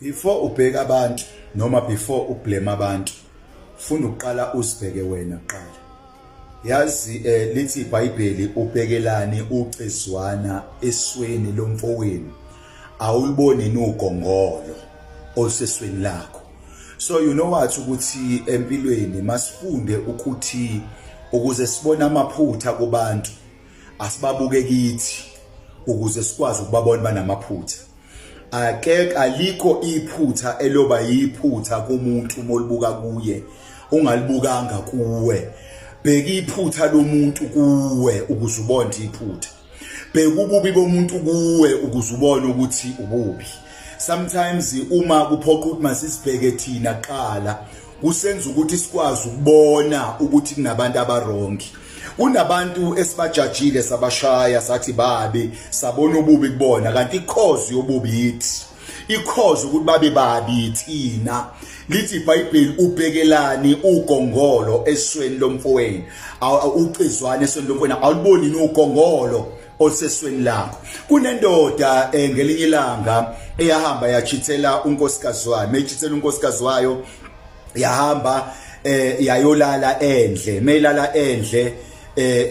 Before ubheka abantu noma before ublame abantu, funda uqala uzibheke wena kuqala. Yazi lithi iBhayibheli ubhekelani ucezwana esweni lomfowenu awuliboni nugongolo osesweni lakho. So you know what ukuthi empilweni masifunde ukuthi ukuze sibone amaphutha kubantu asibabuke kithi ukuze sikwazi ukubabona banamaphutha. Alikho iphutha eloba yiphutha kumuntu umolibuka kuye ungalibukanga kuwe. Bheka iphutha lomuntu kuwe ukuze ubone iphutha. Bheka ububi bomuntu kuwe ukuze ubone ukuthi ububi. Sometimes uma kuphoqa ukuthi masisibheke thina qala kusenza ukuthi sikwazi ukubona ukuthi kunabantu abarongi. Kunabantu esibajajile sabashaya sathi babe sabona ububi kubona kanti ikhozi yobubi yithi. Ikhozi ukuthi babe babi thina. Lithi iBhayibheli ubhekelani ugongolo esweni lomfowenu ucezwana esweni lomfowenu awuliboni nogongolo osesweni lakho. Kunendoda ngelinye ilanga eyahamba yachithela unkosikazi wayo. Mayechithela unkosikazi wayo yahamba yayolala endle. Mayilala endle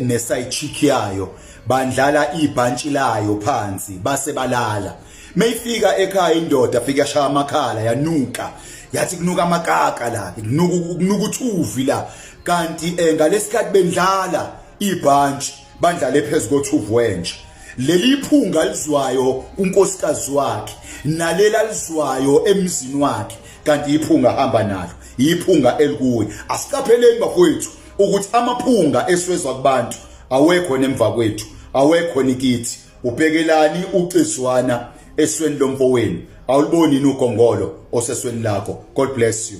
neside chick yayo bandlala ibhantshi layo phansi base balala. Mayifika ekhaya indoda fika shaya amakhala yanuka yathi kunuka amakaka la kunuka uthuvi la kanti ngalesikhathi bendlala ibhantshi bandlale phezulu kothuvu wenje. Leli iphunga lizwayo unkosikazi wakhe nalela lizwayo emzini wakhe kanti iphunga hamba nalo iphunga elikuwe. Asiqapheleni bafowethu ukuthi amaphunga eswezwa kubantu awekho nemva kwethu awekho nikithi. Ubhekelani ucezwana esweni lomfowenu awuliboni nugongolo osesweni lakho. God bless you.